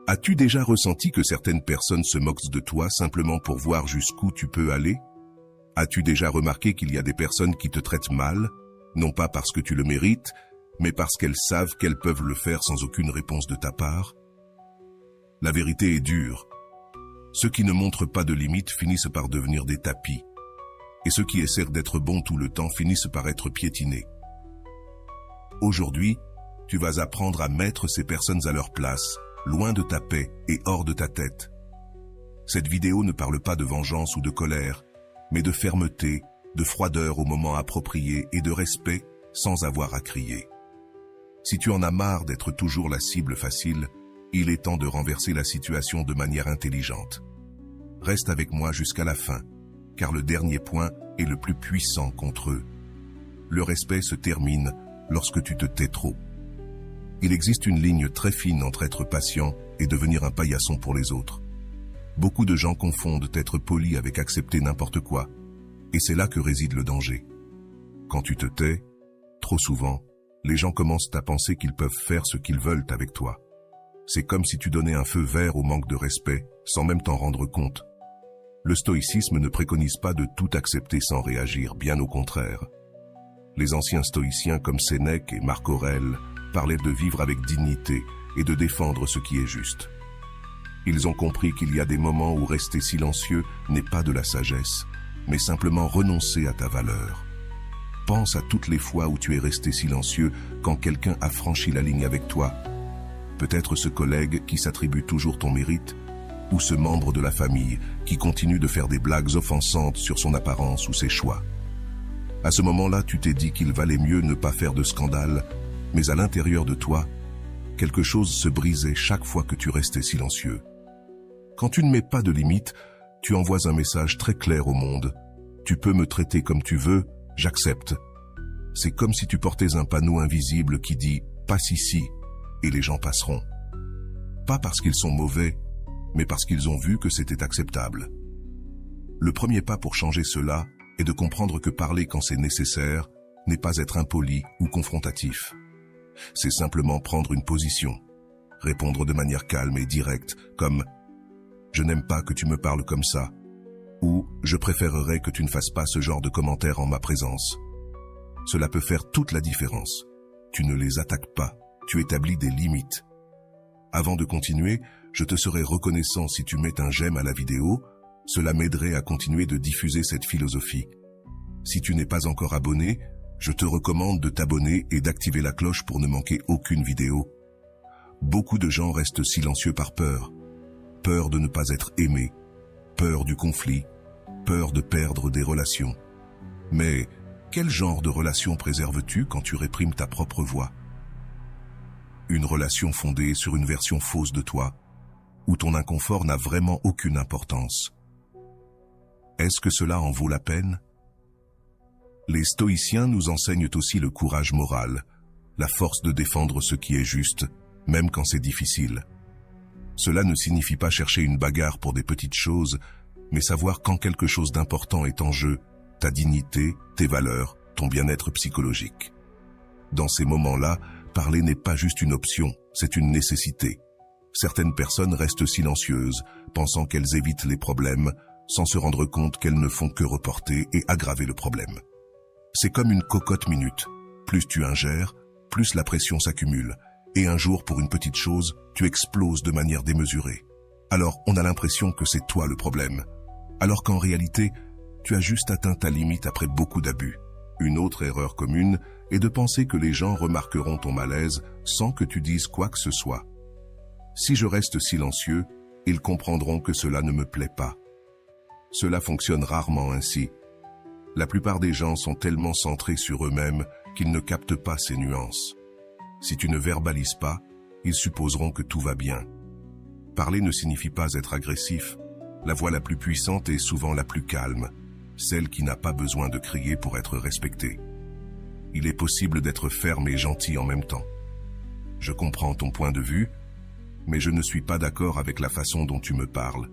As-tu déjà ressenti que certaines personnes se moquent de toi simplement pour voir jusqu'où tu peux aller? As-tu déjà remarqué qu'il y a des personnes qui te traitent mal, non pas parce que tu le mérites, mais parce qu'elles savent qu'elles peuvent le faire sans aucune réponse de ta part? La vérité est dure. Ceux qui ne montrent pas de limites finissent par devenir des tapis, et ceux qui essaient d'être bons tout le temps finissent par être piétinés. Aujourd'hui, tu vas apprendre à mettre ces personnes à leur place, loin de ta paix et hors de ta tête. Cette vidéo ne parle pas de vengeance ou de colère, mais de fermeté, de froideur au moment approprié et de respect sans avoir à crier. Si tu en as marre d'être toujours la cible facile, il est temps de renverser la situation de manière intelligente. Reste avec moi jusqu'à la fin, car le dernier point est le plus puissant contre eux. Le respect se termine lorsque tu te tais trop. Il existe une ligne très fine entre être patient et devenir un paillasson pour les autres. Beaucoup de gens confondent être poli avec accepter n'importe quoi, et c'est là que réside le danger. Quand tu te tais, trop souvent, les gens commencent à penser qu'ils peuvent faire ce qu'ils veulent avec toi. C'est comme si tu donnais un feu vert au manque de respect, sans même t'en rendre compte. Le stoïcisme ne préconise pas de tout accepter sans réagir, bien au contraire. Les anciens stoïciens comme Sénèque et Marc Aurèle parlaient de vivre avec dignité et de défendre ce qui est juste. Ils ont compris qu'il y a des moments où rester silencieux n'est pas de la sagesse, mais simplement renoncer à ta valeur. Pense à toutes les fois où tu es resté silencieux quand quelqu'un a franchi la ligne avec toi. Peut-être ce collègue qui s'attribue toujours ton mérite, ou ce membre de la famille qui continue de faire des blagues offensantes sur son apparence ou ses choix. À ce moment-là, tu t'es dit qu'il valait mieux ne pas faire de scandale, mais à l'intérieur de toi, quelque chose se brisait chaque fois que tu restais silencieux. Quand tu ne mets pas de limite, tu envoies un message très clair au monde. Tu peux me traiter comme tu veux, j'accepte. C'est comme si tu portais un panneau invisible qui dit « passe ici » et les gens passeront. Pas parce qu'ils sont mauvais, mais parce qu'ils ont vu que c'était acceptable. Le premier pas pour changer cela est de comprendre que parler quand c'est nécessaire n'est pas être impoli ou confrontatif. C'est simplement prendre une position, répondre de manière calme et directe, comme « je n'aime pas que tu me parles comme ça » ou « je préférerais que tu ne fasses pas ce genre de commentaires en ma présence ». Cela peut faire toute la différence. Tu ne les attaques pas, tu établis des limites. Avant de continuer, je te serais reconnaissant si tu mets un j'aime à la vidéo, cela m'aiderait à continuer de diffuser cette philosophie. Si tu n'es pas encore abonné, je te recommande de t'abonner et d'activer la cloche pour ne manquer aucune vidéo. Beaucoup de gens restent silencieux par peur. Peur de ne pas être aimé, peur du conflit, peur de perdre des relations. Mais quel genre de relation préserves-tu quand tu réprimes ta propre voix? Une relation fondée sur une version fausse de toi, où ton inconfort n'a vraiment aucune importance. Est-ce que cela en vaut la peine? Les stoïciens nous enseignent aussi le courage moral, la force de défendre ce qui est juste, même quand c'est difficile. Cela ne signifie pas chercher une bagarre pour des petites choses, mais savoir quand quelque chose d'important est en jeu, ta dignité, tes valeurs, ton bien-être psychologique. Dans ces moments-là, parler n'est pas juste une option, c'est une nécessité. Certaines personnes restent silencieuses, pensant qu'elles évitent les problèmes, sans se rendre compte qu'elles ne font que reporter et aggraver le problème. C'est comme une cocotte minute. Plus tu ingères, plus la pression s'accumule. Et un jour, pour une petite chose, tu exploses de manière démesurée. Alors, on a l'impression que c'est toi le problème. Alors qu'en réalité, tu as juste atteint ta limite après beaucoup d'abus. Une autre erreur commune est de penser que les gens remarqueront ton malaise sans que tu dises quoi que ce soit. Si je reste silencieux, ils comprendront que cela ne me plaît pas. Cela fonctionne rarement ainsi. La plupart des gens sont tellement centrés sur eux-mêmes qu'ils ne captent pas ces nuances. Si tu ne verbalises pas, ils supposeront que tout va bien. Parler ne signifie pas être agressif. La voix la plus puissante est souvent la plus calme, celle qui n'a pas besoin de crier pour être respectée. Il est possible d'être ferme et gentil en même temps. Je comprends ton point de vue, mais je ne suis pas d'accord avec la façon dont tu me parles.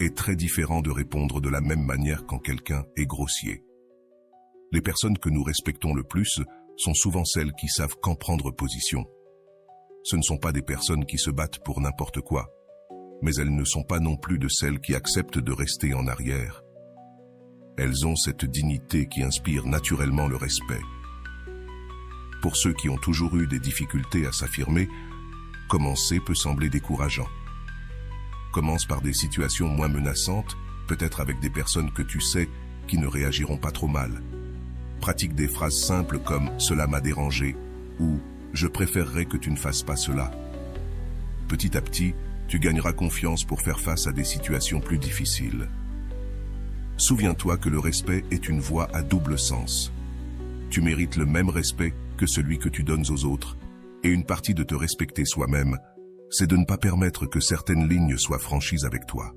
Est très différent de répondre de la même manière quand quelqu'un est grossier. Les personnes que nous respectons le plus sont souvent celles qui savent quand prendre position. Ce ne sont pas des personnes qui se battent pour n'importe quoi, mais elles ne sont pas non plus de celles qui acceptent de rester en arrière. Elles ont cette dignité qui inspire naturellement le respect. Pour ceux qui ont toujours eu des difficultés à s'affirmer, commencer peut sembler décourageant. Commence par des situations moins menaçantes, peut-être avec des personnes que tu sais qui ne réagiront pas trop mal. Pratique des phrases simples comme « cela m'a dérangé » ou « je préférerais que tu ne fasses pas cela ». Petit à petit, tu gagneras confiance pour faire face à des situations plus difficiles. Souviens-toi que le respect est une voie à double sens. Tu mérites le même respect que celui que tu donnes aux autres, et une partie de te respecter soi-même, c'est de ne pas permettre que certaines lignes soient franchies avec toi.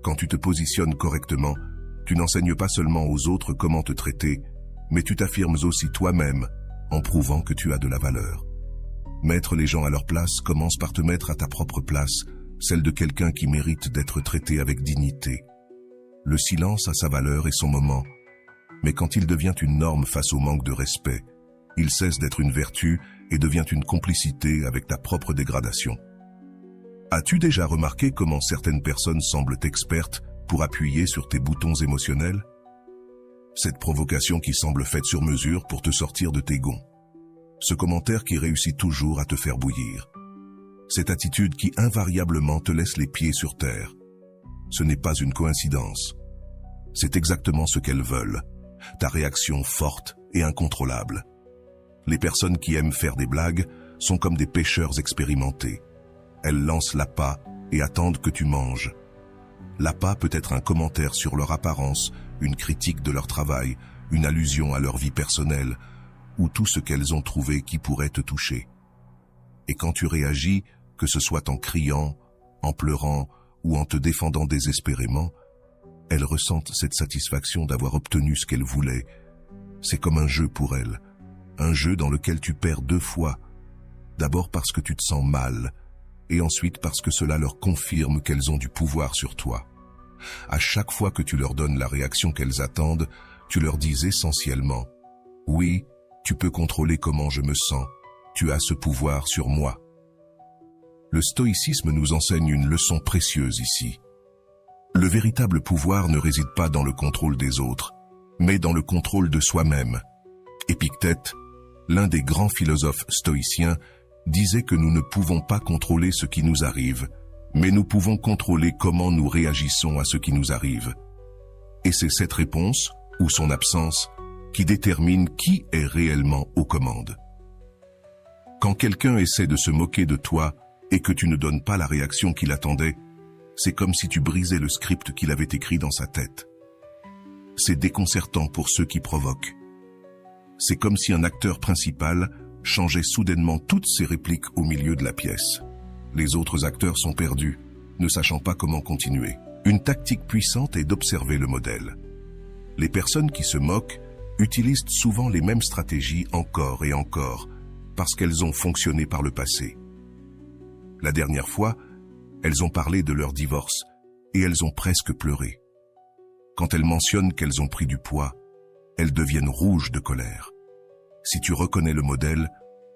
Quand tu te positionnes correctement, tu n'enseignes pas seulement aux autres comment te traiter, mais tu t'affirmes aussi toi-même en prouvant que tu as de la valeur. Mettre les gens à leur place commence par te mettre à ta propre place, celle de quelqu'un qui mérite d'être traité avec dignité. Le silence a sa valeur et son moment, mais quand il devient une norme face au manque de respect, il cesse d'être une vertu et devient une complicité avec ta propre dégradation. As-tu déjà remarqué comment certaines personnes semblent expertes pour appuyer sur tes boutons émotionnels? Cette provocation qui semble faite sur mesure pour te sortir de tes gonds. Ce commentaire qui réussit toujours à te faire bouillir. Cette attitude qui invariablement te laisse les pieds sur terre. Ce n'est pas une coïncidence. C'est exactement ce qu'elles veulent. Ta réaction forte et incontrôlable. Les personnes qui aiment faire des blagues sont comme des pêcheurs expérimentés. Elles lancent l'appât et attendent que tu manges. L'appât peut être un commentaire sur leur apparence, une critique de leur travail, une allusion à leur vie personnelle, ou tout ce qu'elles ont trouvé qui pourrait te toucher. Et quand tu réagis, que ce soit en criant, en pleurant ou en te défendant désespérément, elles ressentent cette satisfaction d'avoir obtenu ce qu'elles voulaient. C'est comme un jeu pour elles, un jeu dans lequel tu perds deux fois. D'abord parce que tu te sens mal, et ensuite parce que cela leur confirme qu'elles ont du pouvoir sur toi. À chaque fois que tu leur donnes la réaction qu'elles attendent, tu leur dis essentiellement « Oui, tu peux contrôler comment je me sens, tu as ce pouvoir sur moi ». Le stoïcisme nous enseigne une leçon précieuse ici. Le véritable pouvoir ne réside pas dans le contrôle des autres, mais dans le contrôle de soi-même. Épictète, l'un des grands philosophes stoïciens, disait que nous ne pouvons pas contrôler ce qui nous arrive, mais nous pouvons contrôler comment nous réagissons à ce qui nous arrive. Et c'est cette réponse, ou son absence, qui détermine qui est réellement aux commandes. Quand quelqu'un essaie de se moquer de toi et que tu ne donnes pas la réaction qu'il attendait, c'est comme si tu brisais le script qu'il avait écrit dans sa tête. C'est déconcertant pour ceux qui provoquent. C'est comme si un acteur principal changeait soudainement toutes ses répliques au milieu de la pièce. Les autres acteurs sont perdus, ne sachant pas comment continuer. Une tactique puissante est d'observer le modèle. Les personnes qui se moquent utilisent souvent les mêmes stratégies encore et encore, parce qu'elles ont fonctionné par le passé. La dernière fois, elles ont parlé de leur divorce, et elles ont presque pleuré. Quand elles mentionnent qu'elles ont pris du poids, elles deviennent rouges de colère. Si tu reconnais le modèle,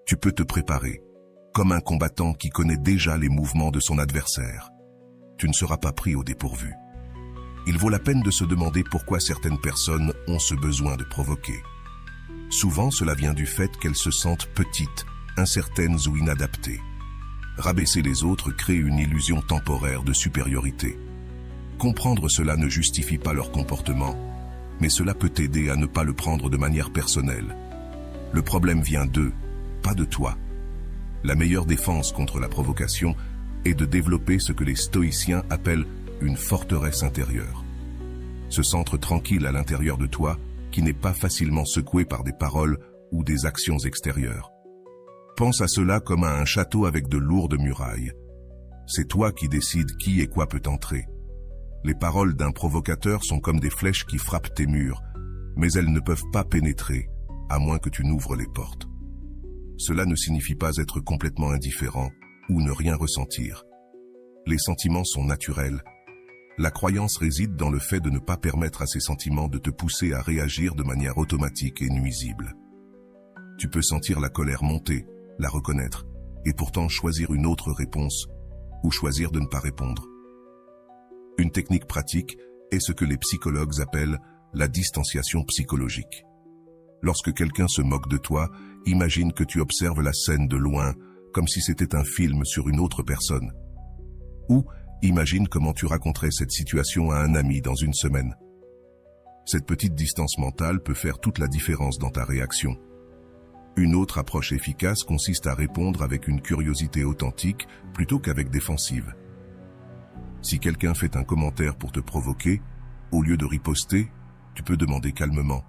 tu peux te préparer, comme un combattant qui connaît déjà les mouvements de son adversaire. Tu ne seras pas pris au dépourvu. Il vaut la peine de se demander pourquoi certaines personnes ont ce besoin de provoquer. Souvent, cela vient du fait qu'elles se sentent petites, incertaines ou inadaptées. Rabaisser les autres crée une illusion temporaire de supériorité. Comprendre cela ne justifie pas leur comportement, mais cela peut t'aider à ne pas le prendre de manière personnelle. Le problème vient d'eux, pas de toi. La meilleure défense contre la provocation est de développer ce que les stoïciens appellent une forteresse intérieure. Ce centre tranquille à l'intérieur de toi qui n'est pas facilement secoué par des paroles ou des actions extérieures. Pense à cela comme à un château avec de lourdes murailles. C'est toi qui décides qui et quoi peut entrer. Les paroles d'un provocateur sont comme des flèches qui frappent tes murs, mais elles ne peuvent pas pénétrer, à moins que tu n'ouvres les portes. Cela ne signifie pas être complètement indifférent ou ne rien ressentir. Les sentiments sont naturels. La croyance réside dans le fait de ne pas permettre à ces sentiments de te pousser à réagir de manière automatique et nuisible. Tu peux sentir la colère monter, la reconnaître, et pourtant choisir une autre réponse ou choisir de ne pas répondre. Une technique pratique est ce que les psychologues appellent la distanciation psychologique. Lorsque quelqu'un se moque de toi, imagine que tu observes la scène de loin, comme si c'était un film sur une autre personne. Ou imagine comment tu raconterais cette situation à un ami dans une semaine. Cette petite distance mentale peut faire toute la différence dans ta réaction. Une autre approche efficace consiste à répondre avec une curiosité authentique plutôt qu'avec défensive. Si quelqu'un fait un commentaire pour te provoquer, au lieu de riposter, tu peux demander calmement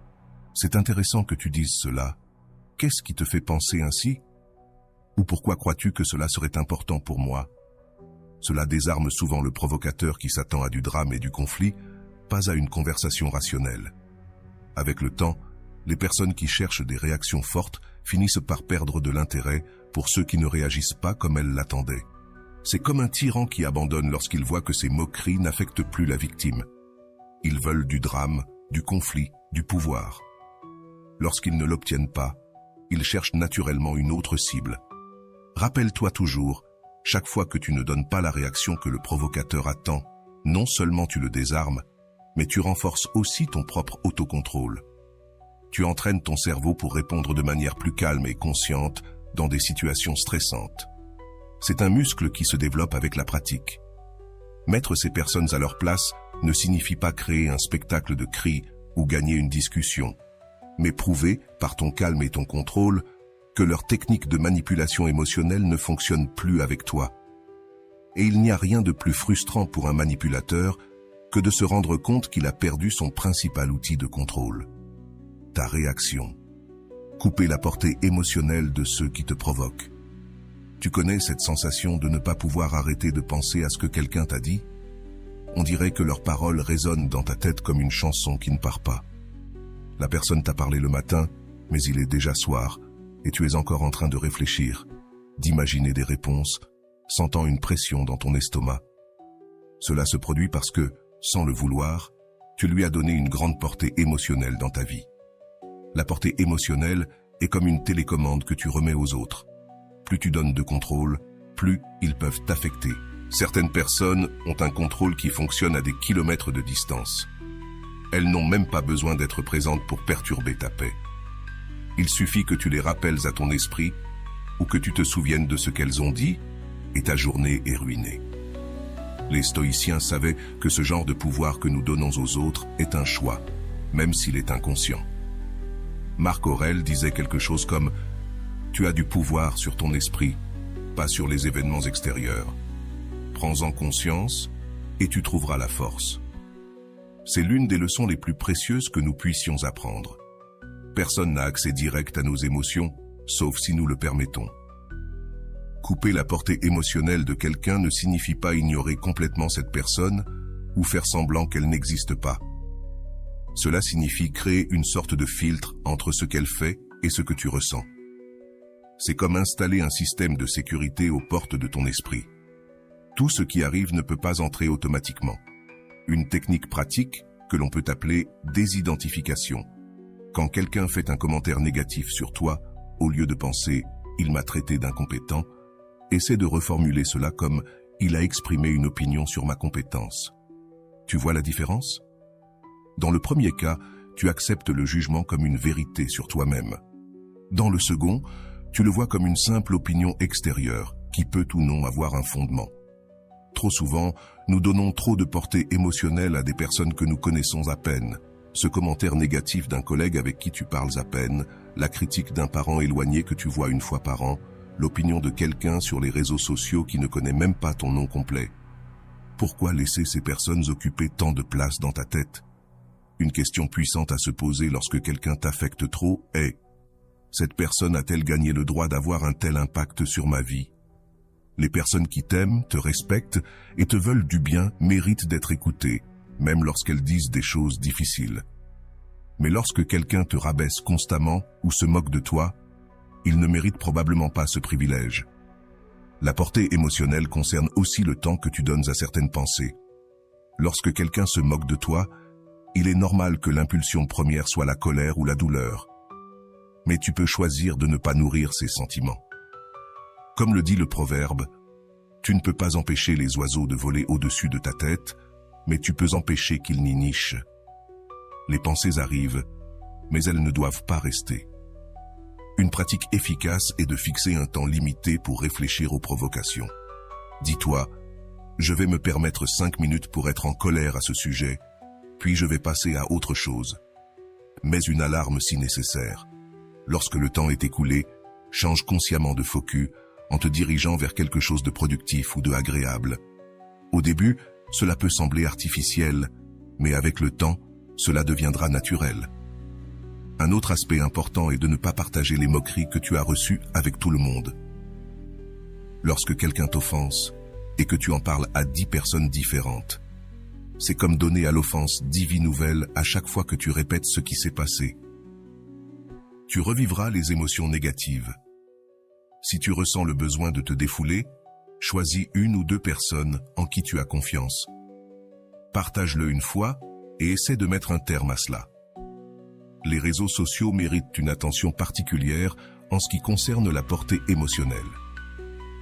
« C'est intéressant que tu dises cela. Qu'est-ce qui te fait penser ainsi ? Ou pourquoi crois-tu que cela serait important pour moi ?» Cela désarme souvent le provocateur qui s'attend à du drame et du conflit, pas à une conversation rationnelle. Avec le temps, les personnes qui cherchent des réactions fortes finissent par perdre de l'intérêt pour ceux qui ne réagissent pas comme elles l'attendaient. C'est comme un tyran qui abandonne lorsqu'il voit que ses moqueries n'affectent plus la victime. Ils veulent du drame, du conflit, du pouvoir. Lorsqu'ils ne l'obtiennent pas, ils cherchent naturellement une autre cible. Rappelle-toi toujours, chaque fois que tu ne donnes pas la réaction que le provocateur attend, non seulement tu le désarmes, mais tu renforces aussi ton propre autocontrôle. Tu entraînes ton cerveau pour répondre de manière plus calme et consciente dans des situations stressantes. C'est un muscle qui se développe avec la pratique. Mettre ces personnes à leur place ne signifie pas créer un spectacle de cris ou gagner une discussion, mais prouver, par ton calme et ton contrôle, que leur technique de manipulation émotionnelle ne fonctionne plus avec toi. Et il n'y a rien de plus frustrant pour un manipulateur que de se rendre compte qu'il a perdu son principal outil de contrôle. Ta réaction. Couper la portée émotionnelle de ceux qui te provoquent. Tu connais cette sensation de ne pas pouvoir arrêter de penser à ce que quelqu'un t'a dit ? On dirait que leurs paroles résonnent dans ta tête comme une chanson qui ne part pas. La personne t'a parlé le matin, mais il est déjà soir, et tu es encore en train de réfléchir, d'imaginer des réponses, sentant une pression dans ton estomac. Cela se produit parce que, sans le vouloir, tu lui as donné une grande portée émotionnelle dans ta vie. La portée émotionnelle est comme une télécommande que tu remets aux autres. Plus tu donnes de contrôle, plus ils peuvent t'affecter. Certaines personnes ont un contrôle qui fonctionne à des kilomètres de distance. Elles n'ont même pas besoin d'être présentes pour perturber ta paix. Il suffit que tu les rappelles à ton esprit ou que tu te souviennes de ce qu'elles ont dit et ta journée est ruinée. Les stoïciens savaient que ce genre de pouvoir que nous donnons aux autres est un choix, même s'il est inconscient. Marc Aurèle disait quelque chose comme « Tu as du pouvoir sur ton esprit, pas sur les événements extérieurs. Prends-en conscience et tu trouveras la force. » C'est l'une des leçons les plus précieuses que nous puissions apprendre. Personne n'a accès direct à nos émotions, sauf si nous le permettons. Couper la portée émotionnelle de quelqu'un ne signifie pas ignorer complètement cette personne ou faire semblant qu'elle n'existe pas. Cela signifie créer une sorte de filtre entre ce qu'elle fait et ce que tu ressens. C'est comme installer un système de sécurité aux portes de ton esprit. Tout ce qui arrive ne peut pas entrer automatiquement. Une technique pratique que l'on peut appeler désidentification. Quand quelqu'un fait un commentaire négatif sur toi, au lieu de penser « il m'a traité d'incompétent », essaie de reformuler cela comme « il a exprimé une opinion sur ma compétence ». Tu vois la différence ? Dans le premier cas, tu acceptes le jugement comme une vérité sur toi-même. Dans le second, tu le vois comme une simple opinion extérieure qui peut ou non avoir un fondement. Trop souvent, nous donnons trop de portée émotionnelle à des personnes que nous connaissons à peine. Ce commentaire négatif d'un collègue avec qui tu parles à peine, la critique d'un parent éloigné que tu vois une fois par an, l'opinion de quelqu'un sur les réseaux sociaux qui ne connaît même pas ton nom complet. Pourquoi laisser ces personnes occuper tant de place dans ta tête ? Une question puissante à se poser lorsque quelqu'un t'affecte trop est « Cette personne a-t-elle gagné le droit d'avoir un tel impact sur ma vie ?» Les personnes qui t'aiment, te respectent et te veulent du bien méritent d'être écoutées, même lorsqu'elles disent des choses difficiles. Mais lorsque quelqu'un te rabaisse constamment ou se moque de toi, il ne mérite probablement pas ce privilège. La portée émotionnelle concerne aussi le temps que tu donnes à certaines pensées. Lorsque quelqu'un se moque de toi, il est normal que l'impulsion première soit la colère ou la douleur. Mais tu peux choisir de ne pas nourrir ces sentiments. Comme le dit le proverbe, tu ne peux pas empêcher les oiseaux de voler au-dessus de ta tête, mais tu peux empêcher qu'ils n'y nichent. Les pensées arrivent, mais elles ne doivent pas rester. Une pratique efficace est de fixer un temps limité pour réfléchir aux provocations. Dis-toi, je vais me permettre 5 minutes pour être en colère à ce sujet, puis je vais passer à autre chose. Mets une alarme si nécessaire. Lorsque le temps est écoulé, change consciemment de focus en te dirigeant vers quelque chose de productif ou de agréable. Au début, cela peut sembler artificiel, mais avec le temps, cela deviendra naturel. Un autre aspect important est de ne pas partager les moqueries que tu as reçues avec tout le monde. Lorsque quelqu'un t'offense et que tu en parles à 10 personnes différentes, c'est comme donner à l'offense 10 vies nouvelles à chaque fois que tu répètes ce qui s'est passé. Tu revivras les émotions négatives. Si tu ressens le besoin de te défouler, choisis 1 ou 2 personnes en qui tu as confiance. Partage-le une fois et essaie de mettre un terme à cela. Les réseaux sociaux méritent une attention particulière en ce qui concerne la portée émotionnelle.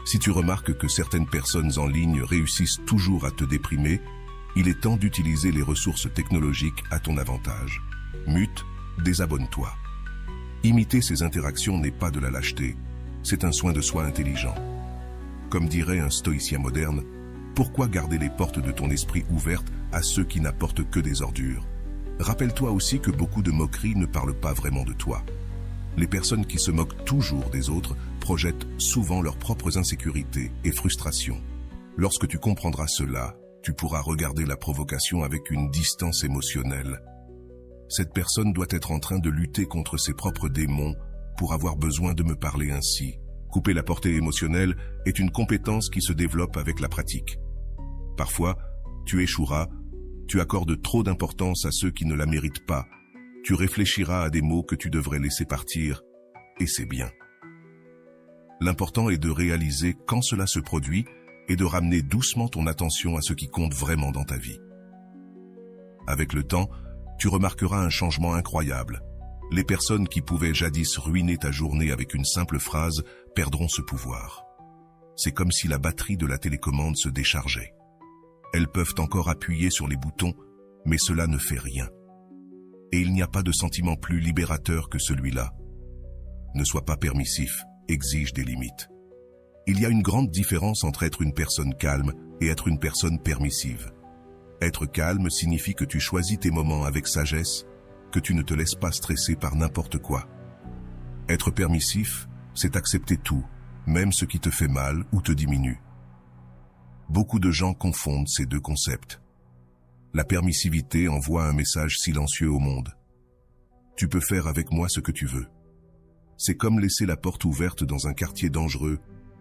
Si tu remarques que certaines personnes en ligne réussissent toujours à te déprimer, il est temps d'utiliser les ressources technologiques à ton avantage. Mute, désabonne-toi. Imiter ces interactions n'est pas de la lâcheté, c'est un soin de soi intelligent. Comme dirait un stoïcien moderne, pourquoi garder les portes de ton esprit ouvertes à ceux qui n'apportent que des ordures? Rappelle-toi aussi que beaucoup de moqueries ne parlent pas vraiment de toi. Les personnes qui se moquent toujours des autres projettent souvent leurs propres insécurités et frustrations. Lorsque tu comprendras cela, tu pourras regarder la provocation avec une distance émotionnelle. Cette personne doit être en train de lutter contre ses propres démons pour avoir besoin de me parler ainsi. Couper la portée émotionnelle est une compétence qui se développe avec la pratique. Parfois, tu échoueras, tu accordes trop d'importance à ceux qui ne la méritent pas, tu réfléchiras à des mots que tu devrais laisser partir, et c'est bien. L'important est de réaliser quand cela se produit et de ramener doucement ton attention à ce qui compte vraiment dans ta vie. Avec le temps, tu remarqueras un changement incroyable. Les personnes qui pouvaient jadis ruiner ta journée avec une simple phrase perdront ce pouvoir. C'est comme si la batterie de la télécommande se déchargeait. Elles peuvent encore appuyer sur les boutons, mais cela ne fait rien. Et il n'y a pas de sentiment plus libérateur que celui-là. Ne sois pas permissif, exige des limites. Il y a une grande différence entre être une personne calme et être une personne permissive. Être calme signifie que tu choisis tes moments avec sagesse, que tu ne te laisses pas stresser par n'importe quoi. Être permissif, c'est accepter tout, même ce qui te fait mal ou te diminue. Beaucoup de gens confondent ces deux concepts. La permissivité envoie un message silencieux au monde. Tu peux faire avec moi ce que tu veux. C'est comme laisser la porte ouverte dans un quartier dangereux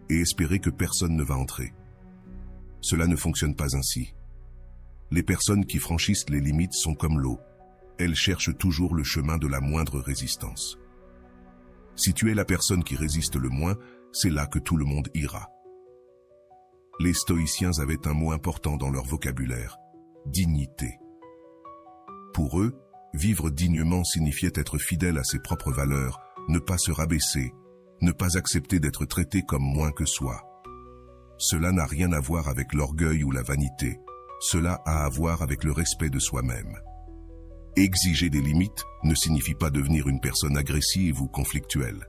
et espérer que personne ne va entrer. Cela ne fonctionne pas ainsi. Les personnes qui franchissent les limites sont comme l'eau. Elles cherchent toujours le chemin de la moindre résistance. Si tu es la personne qui résiste le moins, c'est là que tout le monde ira. Les stoïciens avaient un mot important dans leur vocabulaire, dignité. Pour eux, vivre dignement signifiait être fidèle à ses propres valeurs, ne pas se rabaisser, ne pas accepter d'être traité comme moins que soi. Cela n'a rien à voir avec l'orgueil ou la vanité, cela a à voir avec le respect de soi-même. Exiger des limites ne signifie pas devenir une personne agressive ou conflictuelle.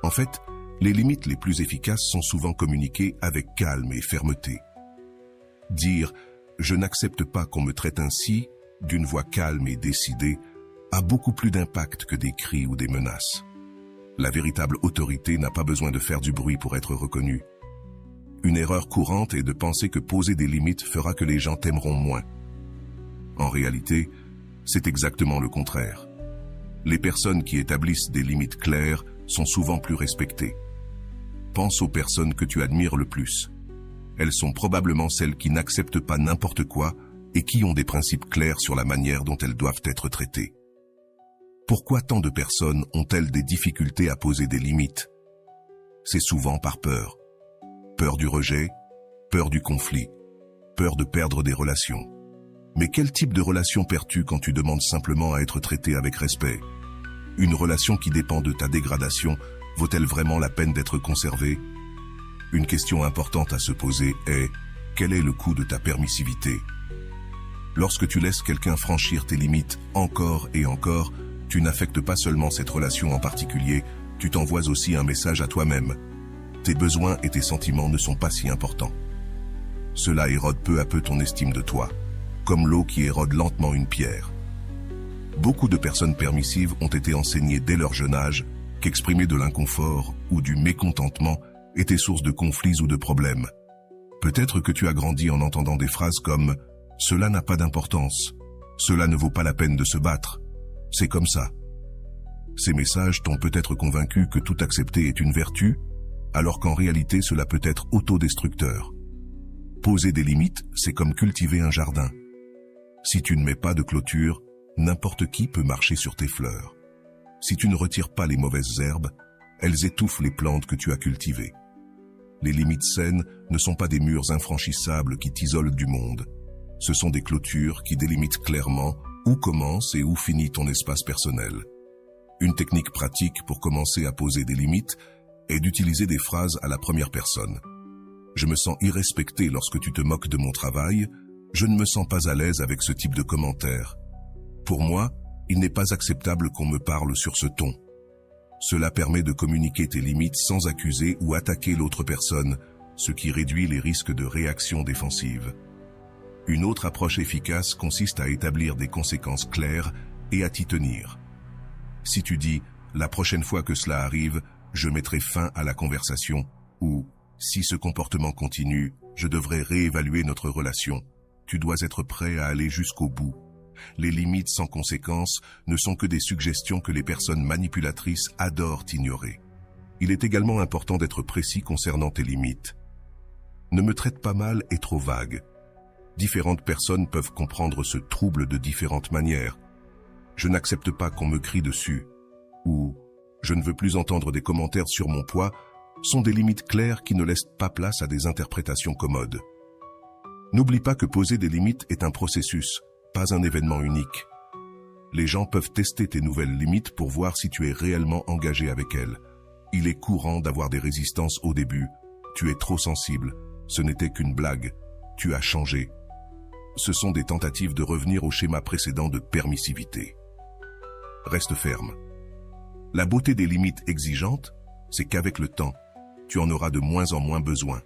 En fait, les limites les plus efficaces sont souvent communiquées avec calme et fermeté. Dire « je n'accepte pas qu'on me traite ainsi » d'une voix calme et décidée a beaucoup plus d'impact que des cris ou des menaces. La véritable autorité n'a pas besoin de faire du bruit pour être reconnue. Une erreur courante est de penser que poser des limites fera que les gens t'aimeront moins. En réalité, c'est exactement le contraire. Les personnes qui établissent des limites claires sont souvent plus respectées. Pense aux personnes que tu admires le plus. Elles sont probablement celles qui n'acceptent pas n'importe quoi et qui ont des principes clairs sur la manière dont elles doivent être traitées. Pourquoi tant de personnes ont-elles des difficultés à poser des limites? C'est souvent par peur. Peur du rejet, peur du conflit, peur de perdre des relations. Mais quel type de relation perds-tu quand tu demandes simplement à être traité avec respect? Une relation qui dépend de ta dégradation, vaut-elle vraiment la peine d'être conservée? Une question importante à se poser est: quel est le coût de ta permissivité? Lorsque tu laisses quelqu'un franchir tes limites encore et encore, tu n'affectes pas seulement cette relation en particulier, tu t'envoies aussi un message à toi-même. Tes besoins et tes sentiments ne sont pas si importants. Cela érode peu à peu ton estime de toi, comme l'eau qui érode lentement une pierre. Beaucoup de personnes permissives ont été enseignées dès leur jeune âge qu'exprimer de l'inconfort ou du mécontentement était source de conflits ou de problèmes. Peut-être que tu as grandi en entendant des phrases comme « Cela n'a pas d'importance »,« Cela ne vaut pas la peine de se battre »,« C'est comme ça ». Ces messages t'ont peut-être convaincu que tout accepter est une vertu, alors qu'en réalité cela peut être autodestructeur. Poser des limites, c'est comme cultiver un jardin. Si tu ne mets pas de clôture, n'importe qui peut marcher sur tes fleurs. Si tu ne retires pas les mauvaises herbes, elles étouffent les plantes que tu as cultivées. Les limites saines ne sont pas des murs infranchissables qui t'isolent du monde. Ce sont des clôtures qui délimitent clairement où commence et où finit ton espace personnel. Une technique pratique pour commencer à poser des limites est d'utiliser des phrases à la première personne. Je me sens irrespecté lorsque tu te moques de mon travail. Je ne me sens pas à l'aise avec ce type de commentaire. Pour moi, il n'est pas acceptable qu'on me parle sur ce ton. Cela permet de communiquer tes limites sans accuser ou attaquer l'autre personne, ce qui réduit les risques de réaction défensive. Une autre approche efficace consiste à établir des conséquences claires et à t'y tenir. Si tu dis « la prochaine fois que cela arrive, je mettrai fin à la conversation » ou « si ce comportement continue, je devrais réévaluer notre relation », tu dois être prêt à aller jusqu'au bout. Les limites sans conséquence ne sont que des suggestions que les personnes manipulatrices adorent ignorer. Il est également important d'être précis concernant tes limites. Ne me traite pas mal est trop vague. Différentes personnes peuvent comprendre ce trouble de différentes manières. Je n'accepte pas qu'on me crie dessus, ou je ne veux plus entendre des commentaires sur mon poids, sont des limites claires qui ne laissent pas place à des interprétations commodes. N'oublie pas que poser des limites est un processus, pas un événement unique. Les gens peuvent tester tes nouvelles limites pour voir si tu es réellement engagé avec elles. Il est courant d'avoir des résistances au début. Tu es trop sensible. Ce n'était qu'une blague. Tu as changé. Ce sont des tentatives de revenir au schéma précédent de permissivité. Reste ferme. La beauté des limites exigeantes, c'est qu'avec le temps, tu en auras de moins en moins besoin.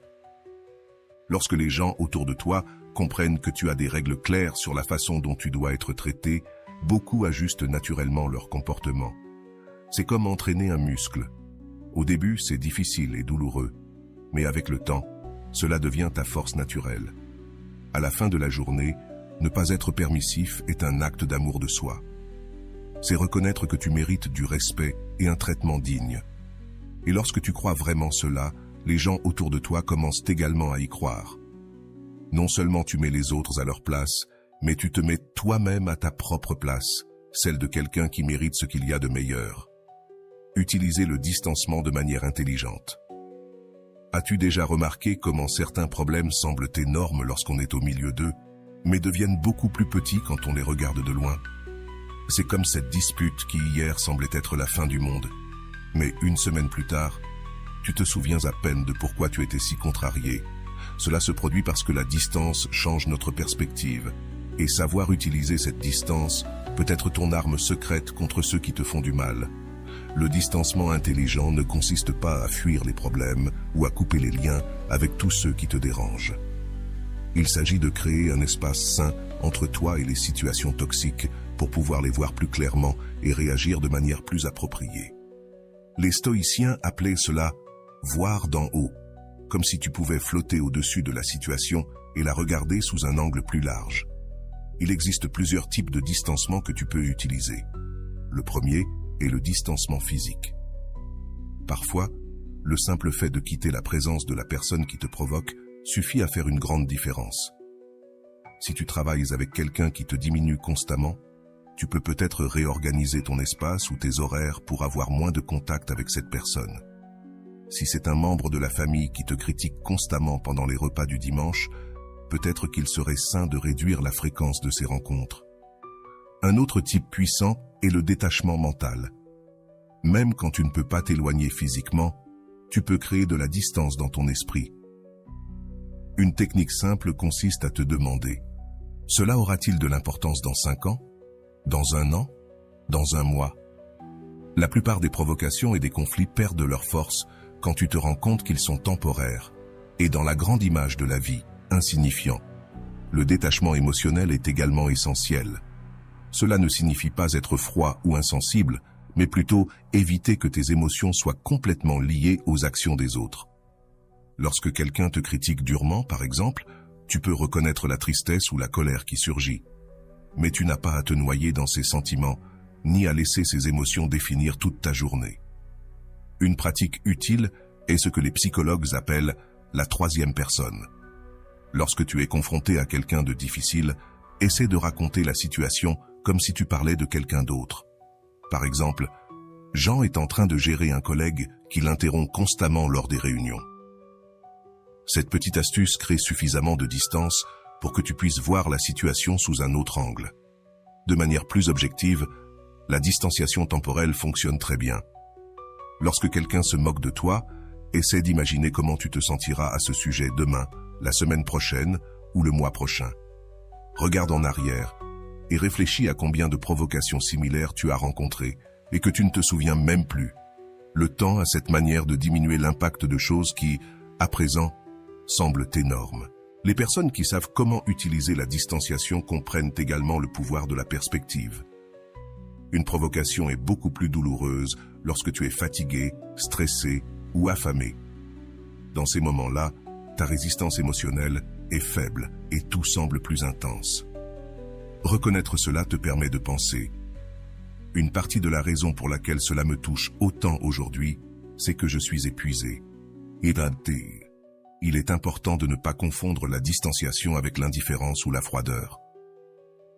Lorsque les gens autour de toi comprennent que tu as des règles claires sur la façon dont tu dois être traité, beaucoup ajustent naturellement leur comportement. C'est comme entraîner un muscle. Au début, c'est difficile et douloureux, mais avec le temps, cela devient ta force naturelle. À la fin de la journée, ne pas être permissif est un acte d'amour de soi. C'est reconnaître que tu mérites du respect et un traitement digne. Et lorsque tu crois vraiment cela, les gens autour de toi commencent également à y croire. Non seulement tu mets les autres à leur place, mais tu te mets toi-même à ta propre place, celle de quelqu'un qui mérite ce qu'il y a de meilleur. Utilisez le distancement de manière intelligente. As-tu déjà remarqué comment certains problèmes semblent énormes lorsqu'on est au milieu d'eux, mais deviennent beaucoup plus petits quand on les regarde de loin? C'est comme cette dispute qui hier semblait être la fin du monde. Mais une semaine plus tard, tu te souviens à peine de pourquoi tu étais si contrarié. Cela se produit parce que la distance change notre perspective. Et savoir utiliser cette distance peut être ton arme secrète contre ceux qui te font du mal. Le distancement intelligent ne consiste pas à fuir les problèmes ou à couper les liens avec tous ceux qui te dérangent. Il s'agit de créer un espace sain entre toi et les situations toxiques pour pouvoir les voir plus clairement et réagir de manière plus appropriée. Les stoïciens appelaient cela « voir d'en haut », comme si tu pouvais flotter au-dessus de la situation et la regarder sous un angle plus large. Il existe plusieurs types de distancement que tu peux utiliser. Le premier est le distancement physique. Parfois, le simple fait de quitter la présence de la personne qui te provoque suffit à faire une grande différence. Si tu travailles avec quelqu'un qui te diminue constamment, tu peux peut-être réorganiser ton espace ou tes horaires pour avoir moins de contact avec cette personne. Si c'est un membre de la famille qui te critique constamment pendant les repas du dimanche, peut-être qu'il serait sain de réduire la fréquence de ces rencontres. Un autre type puissant est le détachement mental. Même quand tu ne peux pas t'éloigner physiquement, tu peux créer de la distance dans ton esprit. Une technique simple consiste à te demander: cela aura-t-il de l'importance dans 5 ans? Dans 1 an? Dans 1 mois? La plupart des provocations et des conflits perdent leur force quand tu te rends compte qu'ils sont temporaires et dans la grande image de la vie, insignifiants. Le détachement émotionnel est également essentiel. Cela ne signifie pas être froid ou insensible, mais plutôt éviter que tes émotions soient complètement liées aux actions des autres. Lorsque quelqu'un te critique durement, par exemple, tu peux reconnaître la tristesse ou la colère qui surgit. Mais tu n'as pas à te noyer dans ces sentiments, ni à laisser ces émotions définir toute ta journée. Une pratique utile est ce que les psychologues appellent la 3e personne. Lorsque tu es confronté à quelqu'un de difficile, essaie de raconter la situation comme si tu parlais de quelqu'un d'autre. Par exemple, Jean est en train de gérer un collègue qui l'interrompt constamment lors des réunions. Cette petite astuce crée suffisamment de distance pour que tu puisses voir la situation sous un autre angle. De manière plus objective, la distanciation temporelle fonctionne très bien. Lorsque quelqu'un se moque de toi, essaie d'imaginer comment tu te sentiras à ce sujet demain, la semaine prochaine ou le mois prochain. Regarde en arrière et réfléchis à combien de provocations similaires tu as rencontrées et que tu ne te souviens même plus. Le temps a cette manière de diminuer l'impact de choses qui, à présent, semblent énormes. Les personnes qui savent comment utiliser la distanciation comprennent également le pouvoir de la perspective. Une provocation est beaucoup plus douloureuse lorsque tu es fatigué, stressé ou affamé. Dans ces moments-là, ta résistance émotionnelle est faible et tout semble plus intense. Reconnaître cela te permet de penser: une partie de la raison pour laquelle cela me touche autant aujourd'hui, c'est que je suis épuisé. Il est important de ne pas confondre la distanciation avec l'indifférence ou la froideur.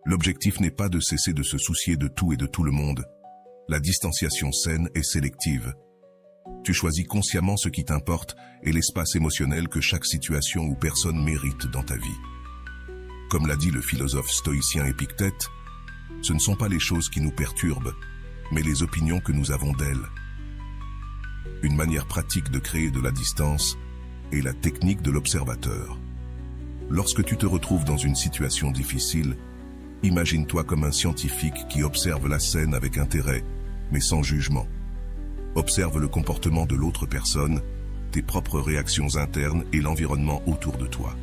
L'objectif n'est pas de cesser de se soucier de tout et de tout le monde. La distanciation saine est sélective. Tu choisis consciemment ce qui t'importe et l'espace émotionnel que chaque situation ou personne mérite dans ta vie. Comme l'a dit le philosophe stoïcien Épictète, ce ne sont pas les choses qui nous perturbent, mais les opinions que nous avons d'elles. Une manière pratique de créer de la distance est la technique de l'observateur. Lorsque tu te retrouves dans une situation difficile, imagine-toi comme un scientifique qui observe la scène avec intérêt, mais sans jugement. Observe le comportement de l'autre personne, tes propres réactions internes et l'environnement autour de toi.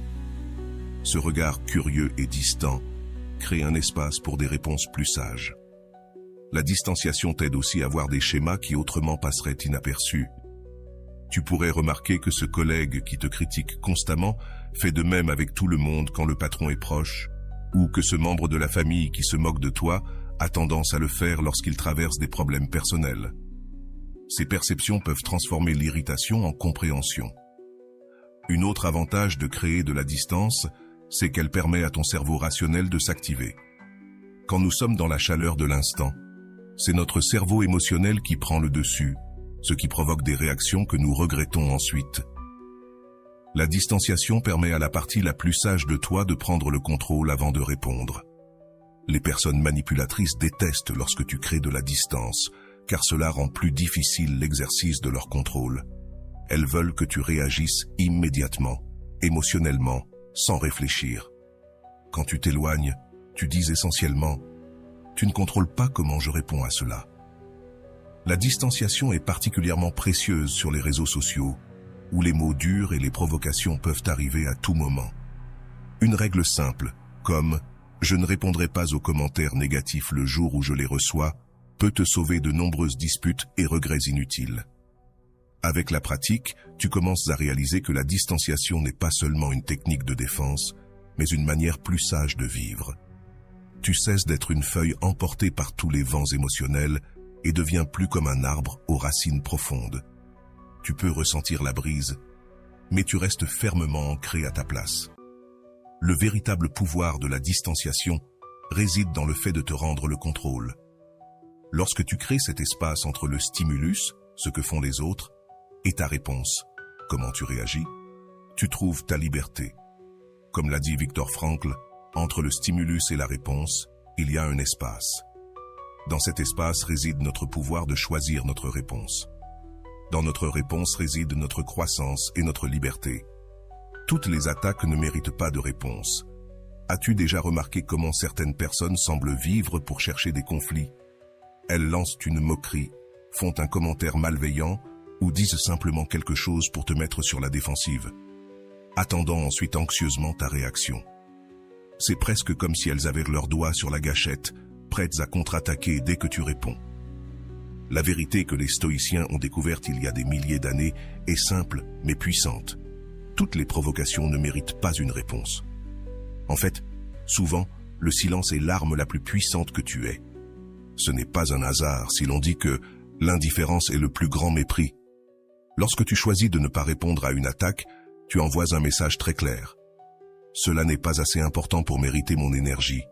Ce regard curieux et distant crée un espace pour des réponses plus sages. La distanciation t'aide aussi à voir des schémas qui autrement passeraient inaperçus. Tu pourrais remarquer que ce collègue qui te critique constamment fait de même avec tout le monde quand le patron est proche, ou que ce membre de la famille qui se moque de toi a tendance à le faire lorsqu'il traverse des problèmes personnels. Ces perceptions peuvent transformer l'irritation en compréhension. Un autre avantage de créer de la distance, c'est qu'elle permet à ton cerveau rationnel de s'activer. Quand nous sommes dans la chaleur de l'instant, c'est notre cerveau émotionnel qui prend le dessus, ce qui provoque des réactions que nous regrettons ensuite. La distanciation permet à la partie la plus sage de toi de prendre le contrôle avant de répondre. Les personnes manipulatrices détestent lorsque tu crées de la distance, car cela rend plus difficile l'exercice de leur contrôle. Elles veulent que tu réagisses immédiatement, émotionnellement, sans réfléchir. Quand tu t'éloignes, tu dis essentiellement « Tu ne contrôles pas comment je réponds à cela ». La distanciation est particulièrement précieuse sur les réseaux sociaux, où les mots durs et les provocations peuvent arriver à tout moment. Une règle simple, comme « Je ne répondrai pas aux commentaires négatifs le jour où je les reçois », peut te sauver de nombreuses disputes et regrets inutiles. Avec la pratique, tu commences à réaliser que la distanciation n'est pas seulement une technique de défense, mais une manière plus sage de vivre. Tu cesses d'être une feuille emportée par tous les vents émotionnels et deviens plus comme un arbre aux racines profondes. Tu peux ressentir la brise, mais tu restes fermement ancré à ta place. Le véritable pouvoir de la distanciation réside dans le fait de te rendre le contrôle. Lorsque tu crées cet espace entre le stimulus, ce que font les autres, et ta réponse, comment tu réagis, tu trouves ta liberté. Comme l'a dit Viktor Frankl, entre le stimulus et la réponse, il y a un espace. Dans cet espace réside notre pouvoir de choisir notre réponse. Dans notre réponse réside notre croissance et notre liberté. Toutes les attaques ne méritent pas de réponse. As-tu déjà remarqué comment certaines personnes semblent vivre pour chercher des conflits? Elles lancent une moquerie, font un commentaire malveillant ou disent simplement quelque chose pour te mettre sur la défensive, attendant ensuite anxieusement ta réaction. C'est presque comme si elles avaient leurs doigts sur la gâchette, prêtes à contre-attaquer dès que tu réponds. La vérité que les stoïciens ont découverte il y a des milliers d'années est simple mais puissante. Toutes les provocations ne méritent pas une réponse. En fait, souvent, le silence est l'arme la plus puissante que tu aies. Ce n'est pas un hasard si l'on dit que l'indifférence est le plus grand mépris. Lorsque tu choisis de ne pas répondre à une attaque, tu envoies un message très clair. Cela n'est pas assez important pour mériter mon énergie.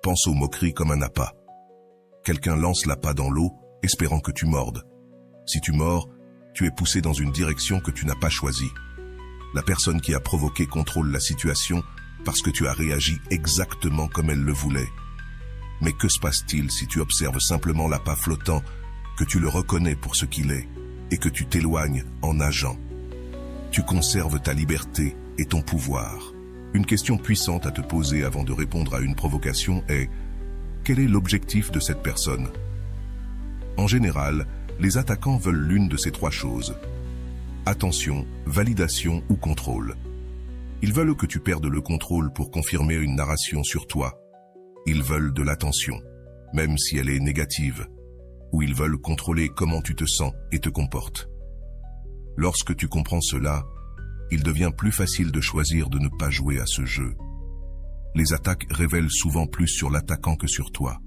Pense aux moqueries comme un appât. Quelqu'un lance l'appât dans l'eau, espérant que tu mordes. Si tu mords, tu es poussé dans une direction que tu n'as pas choisie. La personne qui a provoqué contrôle la situation parce que tu as réagi exactement comme elle le voulait. Mais que se passe-t-il si tu observes simplement l'appât flottant, que tu le reconnais pour ce qu'il est, et que tu t'éloignes en nageant? Tu conserves ta liberté et ton pouvoir. Une question puissante à te poser avant de répondre à une provocation est: quel est l'objectif de cette personne? En général, les attaquants veulent l'une de ces trois choses. Attention, validation ou contrôle. Ils veulent que tu perdes le contrôle pour confirmer une narration sur toi. Ils veulent de l'attention, même si elle est négative, ou ils veulent contrôler comment tu te sens et te comportes. Lorsque tu comprends cela, il devient plus facile de choisir de ne pas jouer à ce jeu. Les attaques révèlent souvent plus sur l'attaquant que sur toi.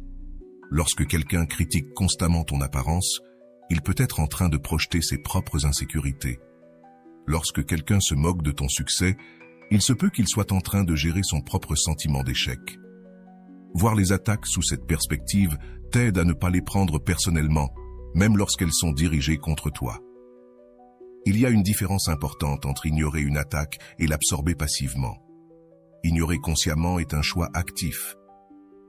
Lorsque quelqu'un critique constamment ton apparence, il peut être en train de projeter ses propres insécurités. Lorsque quelqu'un se moque de ton succès, il se peut qu'il soit en train de gérer son propre sentiment d'échec. Voir les attaques sous cette perspective t'aide à ne pas les prendre personnellement, même lorsqu'elles sont dirigées contre toi. Il y a une différence importante entre ignorer une attaque et l'absorber passivement. Ignorer consciemment est un choix actif.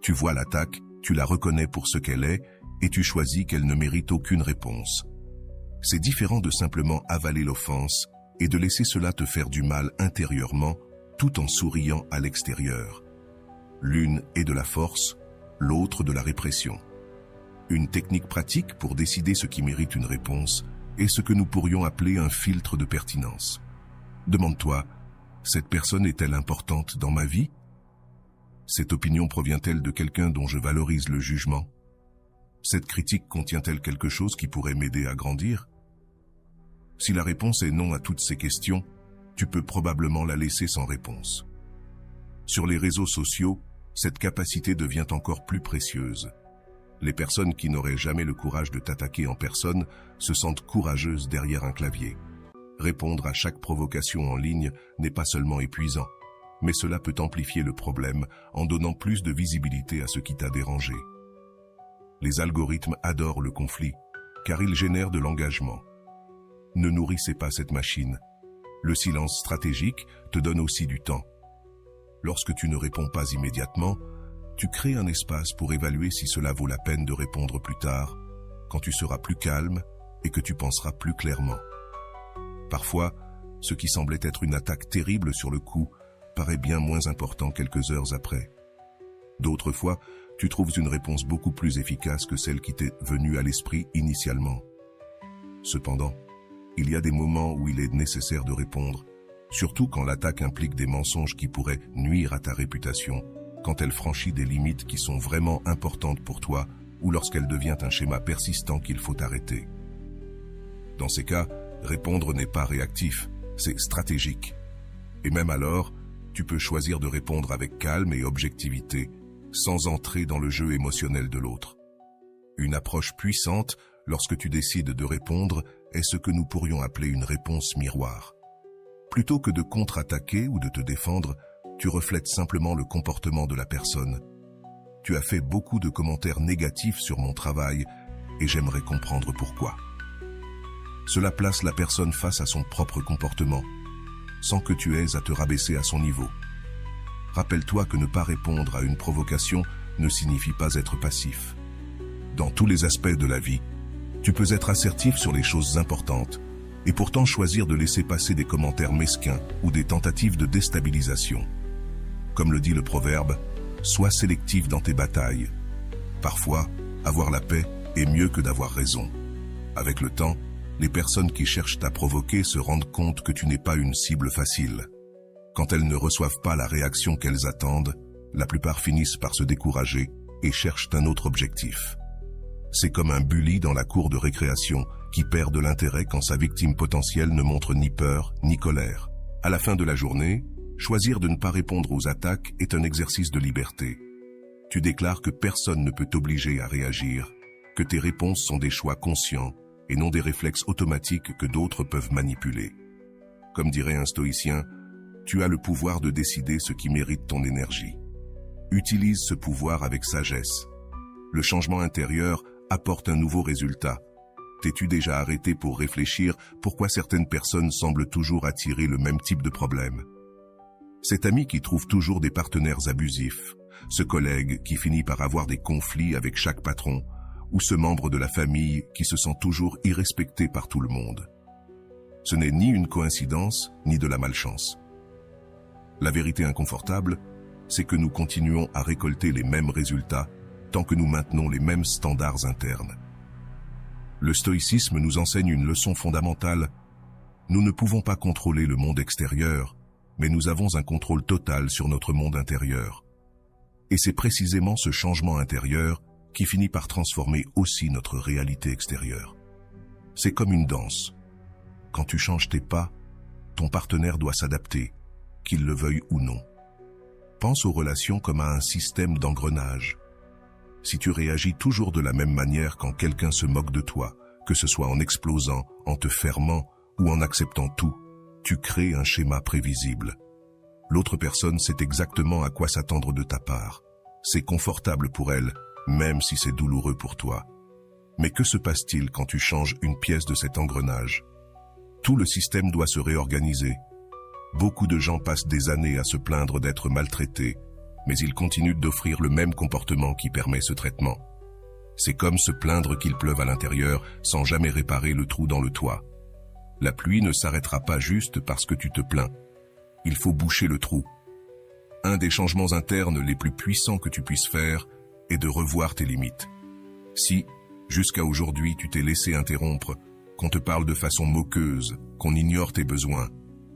Tu vois l'attaque, tu la reconnais pour ce qu'elle est, et tu choisis qu'elle ne mérite aucune réponse. C'est différent de simplement avaler l'offense et de laisser cela te faire du mal intérieurement, tout en souriant à l'extérieur. L'une est de la force, l'autre de la répression. Une technique pratique pour décider ce qui mérite une réponse est ce que nous pourrions appeler un filtre de pertinence. Demande-toi, cette personne est-elle importante dans ma vie? Cette opinion provient-elle de quelqu'un dont je valorise le jugement? Cette critique contient-elle quelque chose qui pourrait m'aider à grandir? Si la réponse est non à toutes ces questions, tu peux probablement la laisser sans réponse. Sur les réseaux sociaux, cette capacité devient encore plus précieuse. Les personnes qui n'auraient jamais le courage de t'attaquer en personne se sentent courageuses derrière un clavier. Répondre à chaque provocation en ligne n'est pas seulement épuisant, mais cela peut amplifier le problème en donnant plus de visibilité à ce qui t'a dérangé. Les algorithmes adorent le conflit, car ils génèrent de l'engagement. Ne nourrissez pas cette machine. Le silence stratégique te donne aussi du temps. Lorsque tu ne réponds pas immédiatement, tu crées un espace pour évaluer si cela vaut la peine de répondre plus tard, quand tu seras plus calme et que tu penseras plus clairement. Parfois, ce qui semblait être une attaque terrible sur le coup paraît bien moins important quelques heures après. D'autres fois, tu trouves une réponse beaucoup plus efficace que celle qui t'est venue à l'esprit initialement. Cependant, il y a des moments où il est nécessaire de répondre, surtout quand l'attaque implique des mensonges qui pourraient nuire à ta réputation, quand elle franchit des limites qui sont vraiment importantes pour toi ou lorsqu'elle devient un schéma persistant qu'il faut arrêter. Dans ces cas, répondre n'est pas réactif, c'est stratégique. Et même alors, tu peux choisir de répondre avec calme et objectivité, sans entrer dans le jeu émotionnel de l'autre. Une approche puissante, lorsque tu décides de répondre, est ce que nous pourrions appeler une réponse miroir. Plutôt que de contre-attaquer ou de te défendre, tu reflètes simplement le comportement de la personne. Tu as fait beaucoup de commentaires négatifs sur mon travail et j'aimerais comprendre pourquoi. Cela place la personne face à son propre comportement, sans que tu aies à te rabaisser à son niveau. Rappelle-toi que ne pas répondre à une provocation ne signifie pas être passif. Dans tous les aspects de la vie, Tu peux être assertif sur les choses importantes, et pourtant choisir de laisser passer des commentaires mesquins ou des tentatives de déstabilisation. Comme le dit le proverbe, sois sélectif dans tes batailles. Parfois, avoir la paix est mieux que d'avoir raison. Avec le temps, les personnes qui cherchent à provoquer se rendent compte que tu n'es pas une cible facile. Quand elles ne reçoivent pas la réaction qu'elles attendent, la plupart finissent par se décourager et cherchent un autre objectif. C'est comme un bully dans la cour de récréation qui perd de l'intérêt quand sa victime potentielle ne montre ni peur ni colère. À la fin de la journée, choisir de ne pas répondre aux attaques est un exercice de liberté. Tu déclares que personne ne peut t'obliger à réagir, que tes réponses sont des choix conscients et non des réflexes automatiques que d'autres peuvent manipuler. Comme dirait un stoïcien, tu as le pouvoir de décider ce qui mérite ton énergie. Utilise ce pouvoir avec sagesse. Le changement intérieur apporte un nouveau résultat. T'es-tu déjà arrêté pour réfléchir pourquoi certaines personnes semblent toujours attirer le même type de problème? Cet ami qui trouve toujours des partenaires abusifs, ce collègue qui finit par avoir des conflits avec chaque patron, ou ce membre de la famille qui se sent toujours irrespecté par tout le monde. Ce n'est ni une coïncidence, ni de la malchance. La vérité inconfortable, c'est que nous continuons à récolter les mêmes résultats tant que nous maintenons les mêmes standards internes. Le stoïcisme nous enseigne une leçon fondamentale. Nous ne pouvons pas contrôler le monde extérieur, mais nous avons un contrôle total sur notre monde intérieur. Et c'est précisément ce changement intérieur qui finit par transformer aussi notre réalité extérieure. C'est comme une danse. Quand tu changes tes pas, ton partenaire doit s'adapter, qu'il le veuille ou non. Pense aux relations comme à un système d'engrenage. Si tu réagis toujours de la même manière quand quelqu'un se moque de toi, que ce soit en explosant, en te fermant ou en acceptant tout, tu crées un schéma prévisible. L'autre personne sait exactement à quoi s'attendre de ta part. C'est confortable pour elle, même si c'est douloureux pour toi. Mais que se passe-t-il quand tu changes une pièce de cet engrenage? Tout le système doit se réorganiser. Beaucoup de gens passent des années à se plaindre d'être maltraités, mais ils continuent d'offrir le même comportement qui permet ce traitement. C'est comme se plaindre qu'il pleuve à l'intérieur sans jamais réparer le trou dans le toit. La pluie ne s'arrêtera pas juste parce que tu te plains. Il faut boucher le trou. Un des changements internes les plus puissants que tu puisses faire est de revoir tes limites. Si, jusqu'à aujourd'hui, tu t'es laissé interrompre, qu'on te parle de façon moqueuse, qu'on ignore tes besoins,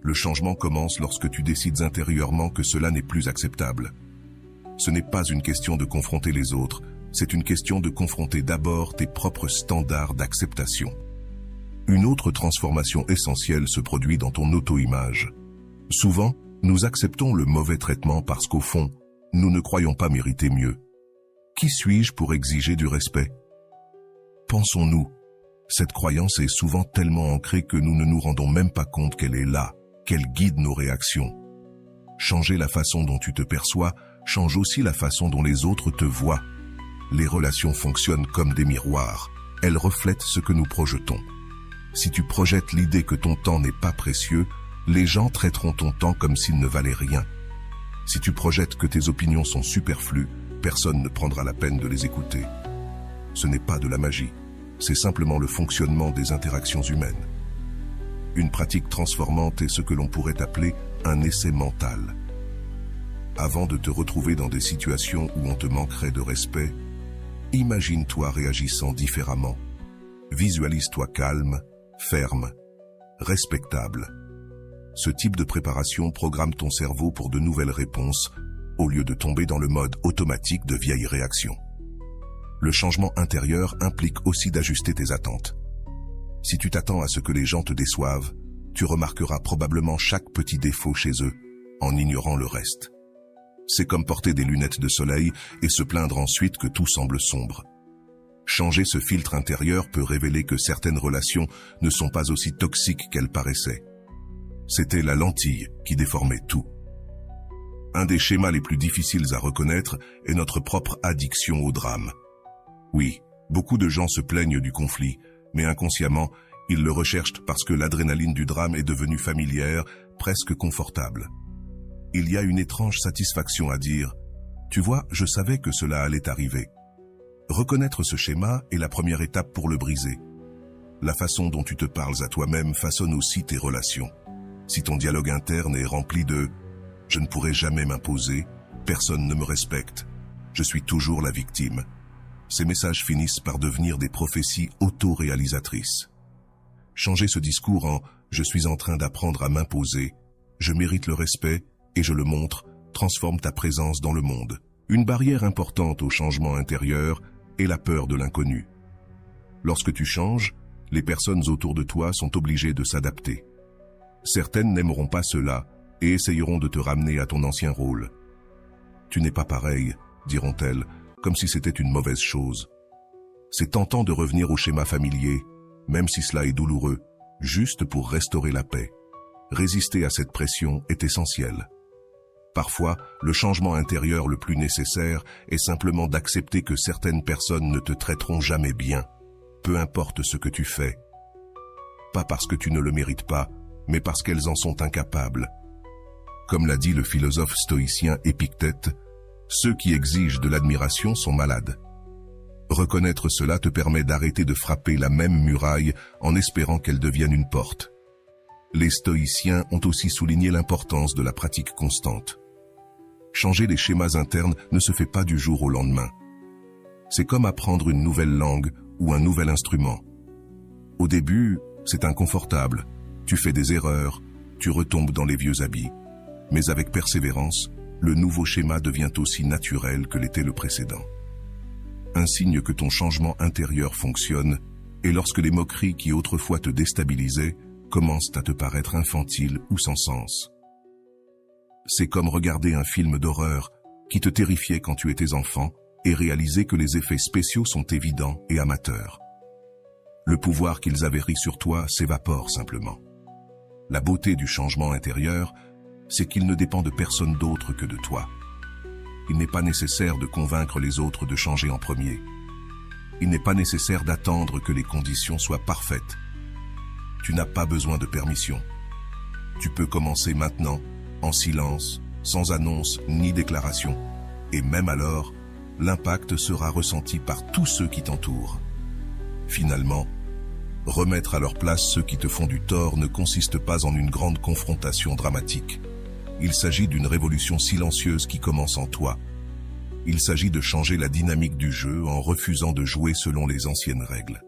le changement commence lorsque tu décides intérieurement que cela n'est plus acceptable. Ce n'est pas une question de confronter les autres, c'est une question de confronter d'abord tes propres standards d'acceptation. Une autre transformation essentielle se produit dans ton auto-image. Souvent, nous acceptons le mauvais traitement parce qu'au fond, nous ne croyons pas mériter mieux. Qui suis-je pour exiger du respect? Pensons-nous, cette croyance est souvent tellement ancrée que nous ne nous rendons même pas compte qu'elle est là, qu'elle guide nos réactions. Changer la façon dont tu te perçois change aussi la façon dont les autres te voient. Les relations fonctionnent comme des miroirs. Elles reflètent ce que nous projetons. Si tu projettes l'idée que ton temps n'est pas précieux, les gens traiteront ton temps comme s'il ne valait rien. Si tu projettes que tes opinions sont superflues, personne ne prendra la peine de les écouter. Ce n'est pas de la magie, c'est simplement le fonctionnement des interactions humaines. Une pratique transformante est ce que l'on pourrait appeler un essai mental. Avant de te retrouver dans des situations où on te manquerait de respect, imagine-toi réagissant différemment. Visualise-toi calme, ferme, respectable. Ce type de préparation programme ton cerveau pour de nouvelles réponses, au lieu de tomber dans le mode automatique de vieilles réactions. Le changement intérieur implique aussi d'ajuster tes attentes. Si tu t'attends à ce que les gens te déçoivent, tu remarqueras probablement chaque petit défaut chez eux, en ignorant le reste. C'est comme porter des lunettes de soleil et se plaindre ensuite que tout semble sombre. Changer ce filtre intérieur peut révéler que certaines relations ne sont pas aussi toxiques qu'elles paraissaient. C'était la lentille qui déformait tout. Un des schémas les plus difficiles à reconnaître est notre propre addiction au drame. Oui, beaucoup de gens se plaignent du conflit, mais inconsciemment, ils le recherchent parce que l'adrénaline du drame est devenue familière, presque confortable. Il y a une étrange satisfaction à dire « Tu vois, je savais que cela allait arriver ». Reconnaître ce schéma est la première étape pour le briser. La façon dont tu te parles à toi-même façonne aussi tes relations. Si ton dialogue interne est rempli de « je ne pourrai jamais m'imposer, personne ne me respecte, je suis toujours la victime », ces messages finissent par devenir des prophéties auto-réalisatrices. Changer ce discours en « je suis en train d'apprendre à m'imposer, je mérite le respect et je le montre » transforme ta présence dans le monde. Une barrière importante au changement intérieur est la peur de l'inconnu. Lorsque tu changes, les personnes autour de toi sont obligées de s'adapter. Certaines n'aimeront pas cela et essayeront de te ramener à ton ancien rôle. Tu n'es pas pareil, diront-elles, comme si c'était une mauvaise chose. C'est tentant de revenir au schéma familier, même si cela est douloureux, juste pour restaurer la paix. Résister à cette pression est essentiel. Parfois, le changement intérieur le plus nécessaire est simplement d'accepter que certaines personnes ne te traiteront jamais bien, peu importe ce que tu fais. Pas parce que tu ne le mérites pas, mais parce qu'elles en sont incapables. Comme l'a dit le philosophe stoïcien Épictète, ceux qui exigent de l'admiration sont malades. Reconnaître cela te permet d'arrêter de frapper la même muraille en espérant qu'elle devienne une porte. Les stoïciens ont aussi souligné l'importance de la pratique constante. Changer les schémas internes ne se fait pas du jour au lendemain. C'est comme apprendre une nouvelle langue ou un nouvel instrument. Au début, c'est inconfortable. Tu fais des erreurs, tu retombes dans les vieux habits. Mais avec persévérance, le nouveau schéma devient aussi naturel que l'était le précédent. Un signe que ton changement intérieur fonctionne est lorsque les moqueries qui autrefois te déstabilisaient commencent à te paraître infantiles ou sans sens. C'est comme regarder un film d'horreur qui te terrifiait quand tu étais enfant et réaliser que les effets spéciaux sont évidents et amateurs. Le pouvoir qu'ils avaient ris sur toi s'évapore simplement. La beauté du changement intérieur, c'est qu'il ne dépend de personne d'autre que de toi. Il n'est pas nécessaire de convaincre les autres de changer en premier. Il n'est pas nécessaire d'attendre que les conditions soient parfaites. Tu n'as pas besoin de permission. Tu peux commencer maintenant, en silence, sans annonce ni déclaration. Et même alors, l'impact sera ressenti par tous ceux qui t'entourent. Finalement, remettre à leur place ceux qui te font du tort ne consiste pas en une grande confrontation dramatique. Il s'agit d'une révolution silencieuse qui commence en toi. Il s'agit de changer la dynamique du jeu en refusant de jouer selon les anciennes règles.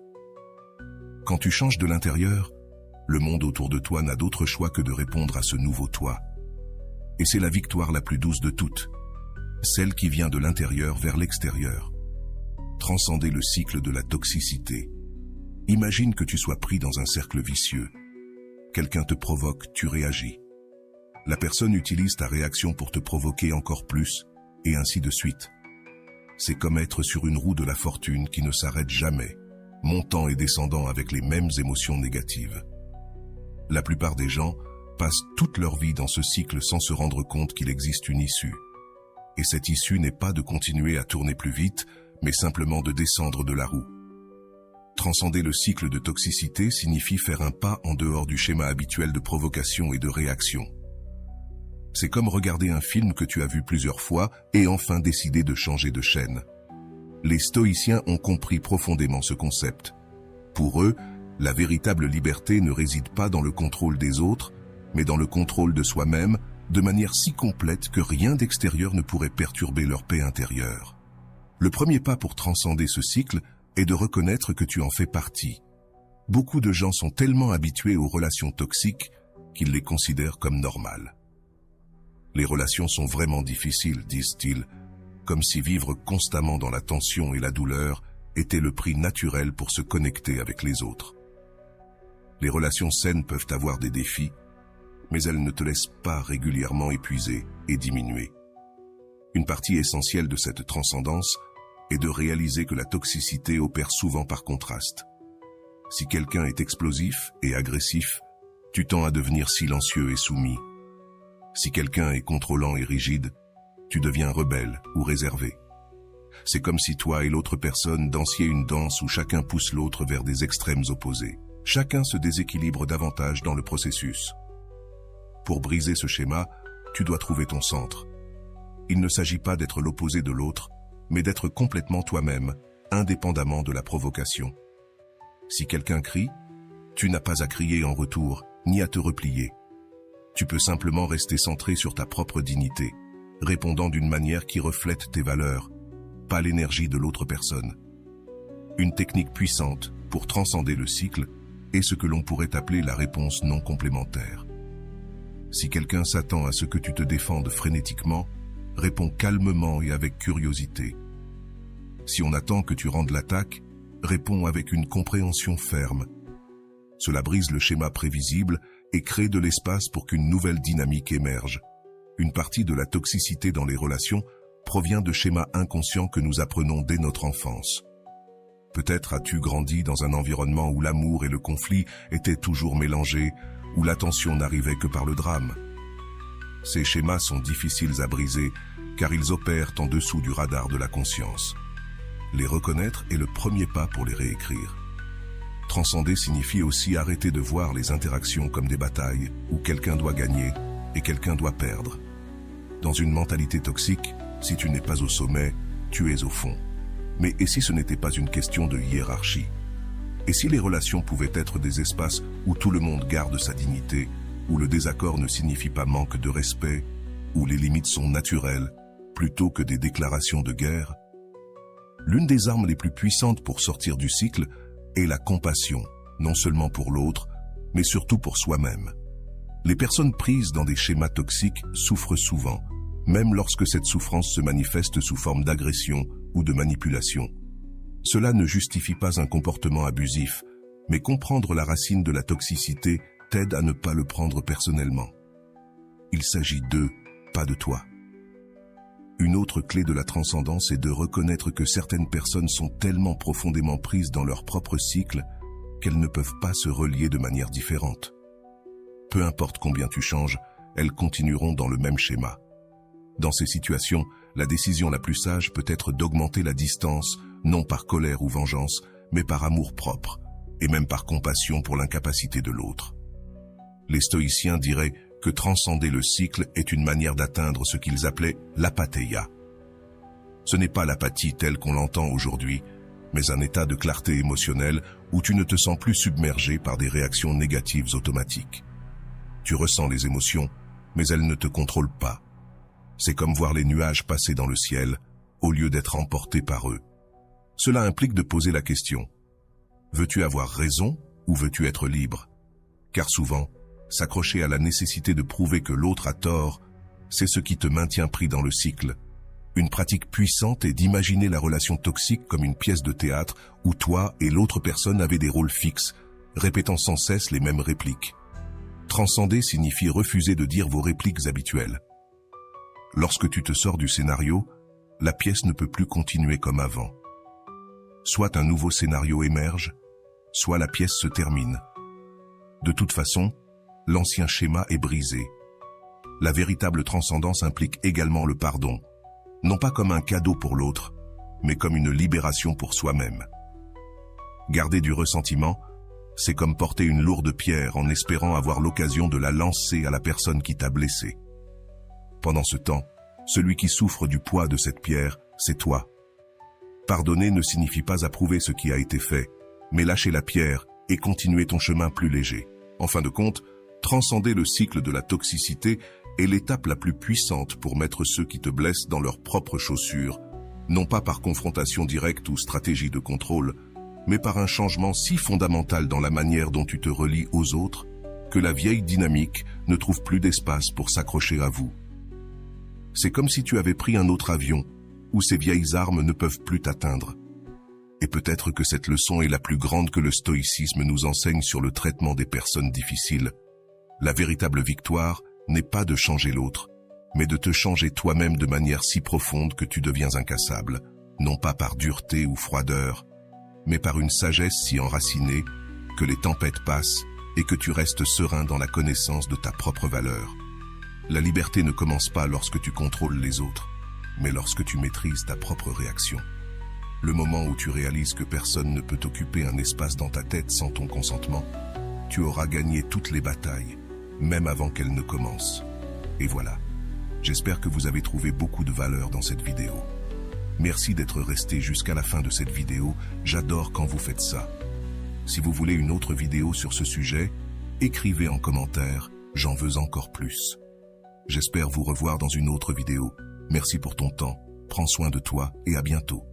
Quand tu changes de l'intérieur, le monde autour de toi n'a d'autre choix que de répondre à ce nouveau toi. Et c'est la victoire la plus douce de toutes, celle qui vient de l'intérieur vers l'extérieur. Transcender le cycle de la toxicité. Imagine que tu sois pris dans un cercle vicieux. Quelqu'un te provoque, tu réagis. La personne utilise ta réaction pour te provoquer encore plus, et ainsi de suite. C'est comme être sur une roue de la fortune qui ne s'arrête jamais, montant et descendant avec les mêmes émotions négatives. La plupart des gens passent toute leur vie dans ce cycle sans se rendre compte qu'il existe une issue. Et cette issue n'est pas de continuer à tourner plus vite, mais simplement de descendre de la roue. Transcender le cycle de toxicité signifie faire un pas en dehors du schéma habituel de provocation et de réaction. C'est comme regarder un film que tu as vu plusieurs fois et enfin décider de changer de chaîne. Les stoïciens ont compris profondément ce concept. Pour eux, la véritable liberté ne réside pas dans le contrôle des autres, mais dans le contrôle de soi-même, de manière si complète que rien d'extérieur ne pourrait perturber leur paix intérieure. Le premier pas pour transcender ce cycle est de reconnaître que tu en fais partie. Beaucoup de gens sont tellement habitués aux relations toxiques qu'ils les considèrent comme normales. Les relations sont vraiment difficiles, disent-ils, comme si vivre constamment dans la tension et la douleur était le prix naturel pour se connecter avec les autres. Les relations saines peuvent avoir des défis, mais elles ne te laissent pas régulièrement épuiser et diminuer. Une partie essentielle de cette transcendance est de réaliser que la toxicité opère souvent par contraste. Si quelqu'un est explosif et agressif, tu tends à devenir silencieux et soumis. Si quelqu'un est contrôlant et rigide, tu deviens rebelle ou réservé. C'est comme si toi et l'autre personne dansiez une danse où chacun pousse l'autre vers des extrêmes opposés. Chacun se déséquilibre davantage dans le processus. Pour briser ce schéma, tu dois trouver ton centre. Il ne s'agit pas d'être l'opposé de l'autre, mais d'être complètement toi-même, indépendamment de la provocation. Si quelqu'un crie, Tu n'as pas à crier en retour, ni à te replier. Tu peux simplement rester centré sur ta propre dignité, répondant d'une manière qui reflète tes valeurs, pas l'énergie de l'autre personne. Une technique puissante pour transcender le cycle est ce que l'on pourrait appeler la réponse non complémentaire. Si quelqu'un s'attend à ce que tu te défendes frénétiquement, réponds calmement et avec curiosité. Si on attend que tu rendes l'attaque, réponds avec une compréhension ferme. Cela brise le schéma prévisible et crée de l'espace pour qu'une nouvelle dynamique émerge. Une partie de la toxicité dans les relations provient de schémas inconscients que nous apprenons dès notre enfance. Peut-être as-tu grandi dans un environnement où l'amour et le conflit étaient toujours mélangés, où l'attention n'arrivait que par le drame. Ces schémas sont difficiles à briser car ils opèrent en dessous du radar de la conscience. Les reconnaître est le premier pas pour les réécrire. Transcender signifie aussi arrêter de voir les interactions comme des batailles où quelqu'un doit gagner et quelqu'un doit perdre. Dans une mentalité toxique, si tu n'es pas au sommet, tu es au fond. Mais et si ce n'était pas une question de hiérarchie? Et si les relations pouvaient être des espaces où tout le monde garde sa dignité, où le désaccord ne signifie pas manque de respect, où les limites sont naturelles, plutôt que des déclarations de guerre? L'une des armes les plus puissantes pour sortir du cycle est la compassion, non seulement pour l'autre, mais surtout pour soi-même. Les personnes prises dans des schémas toxiques souffrent souvent, même lorsque cette souffrance se manifeste sous forme d'agression ou de manipulation. Cela ne justifie pas un comportement abusif, mais comprendre la racine de la toxicité t'aide à ne pas le prendre personnellement. Il s'agit d'eux, pas de toi. Une autre clé de la transcendance est de reconnaître que certaines personnes sont tellement profondément prises dans leur propre cycle qu'elles ne peuvent pas se relier de manière différente. Peu importe combien tu changes, elles continueront dans le même schéma. Dans ces situations, la décision la plus sage peut être d'augmenter la distance, non par colère ou vengeance, mais par amour propre, et même par compassion pour l'incapacité de l'autre. Les stoïciens diraient que transcender le cycle est une manière d'atteindre ce qu'ils appelaient l'apatheia. Ce n'est pas l'apathie telle qu'on l'entend aujourd'hui, mais un état de clarté émotionnelle où tu ne te sens plus submergé par des réactions négatives automatiques. Tu ressens les émotions, mais elles ne te contrôlent pas. C'est comme voir les nuages passer dans le ciel, au lieu d'être emportés par eux. Cela implique de poser la question: veux-tu avoir raison ou veux-tu être libre? Car souvent, s'accrocher à la nécessité de prouver que l'autre a tort, c'est ce qui te maintient pris dans le cycle. Une pratique puissante est d'imaginer la relation toxique comme une pièce de théâtre où toi et l'autre personne avaient des rôles fixes, répétant sans cesse les mêmes répliques. Transcender signifie refuser de dire vos répliques habituelles. Lorsque tu te sors du scénario, la pièce ne peut plus continuer comme avant. Soit un nouveau scénario émerge, soit la pièce se termine. De toute façon, l'ancien schéma est brisé. La véritable transcendance implique également le pardon, non pas comme un cadeau pour l'autre, mais comme une libération pour soi-même. Garder du ressentiment, c'est comme porter une lourde pierre en espérant avoir l'occasion de la lancer à la personne qui t'a blessé. Pendant ce temps, celui qui souffre du poids de cette pierre, c'est toi. Pardonner ne signifie pas approuver ce qui a été fait, mais lâcher la pierre et continuer ton chemin plus léger. En fin de compte, transcender le cycle de la toxicité est l'étape la plus puissante pour mettre ceux qui te blessent dans leurs propres chaussures, non pas par confrontation directe ou stratégie de contrôle, mais par un changement si fondamental dans la manière dont tu te relies aux autres, que la vieille dynamique ne trouve plus d'espace pour s'accrocher à vous. C'est comme si tu avais pris un autre avion, où ces vieilles armes ne peuvent plus t'atteindre. Et peut-être que cette leçon est la plus grande que le stoïcisme nous enseigne sur le traitement des personnes difficiles. La véritable victoire n'est pas de changer l'autre, mais de te changer toi-même de manière si profonde que tu deviens incassable, non pas par dureté ou froideur, mais par une sagesse si enracinée que les tempêtes passent et que tu restes serein dans la connaissance de ta propre valeur. La liberté ne commence pas lorsque tu contrôles les autres, mais lorsque tu maîtrises ta propre réaction. Le moment où tu réalises que personne ne peut occuper un espace dans ta tête sans ton consentement, tu auras gagné toutes les batailles, même avant qu'elles ne commencent. Et voilà, j'espère que vous avez trouvé beaucoup de valeur dans cette vidéo. Merci d'être resté jusqu'à la fin de cette vidéo, j'adore quand vous faites ça. Si vous voulez une autre vidéo sur ce sujet, écrivez en commentaire, j'en veux encore plus. J'espère vous revoir dans une autre vidéo. Merci pour ton temps, prends soin de toi et à bientôt.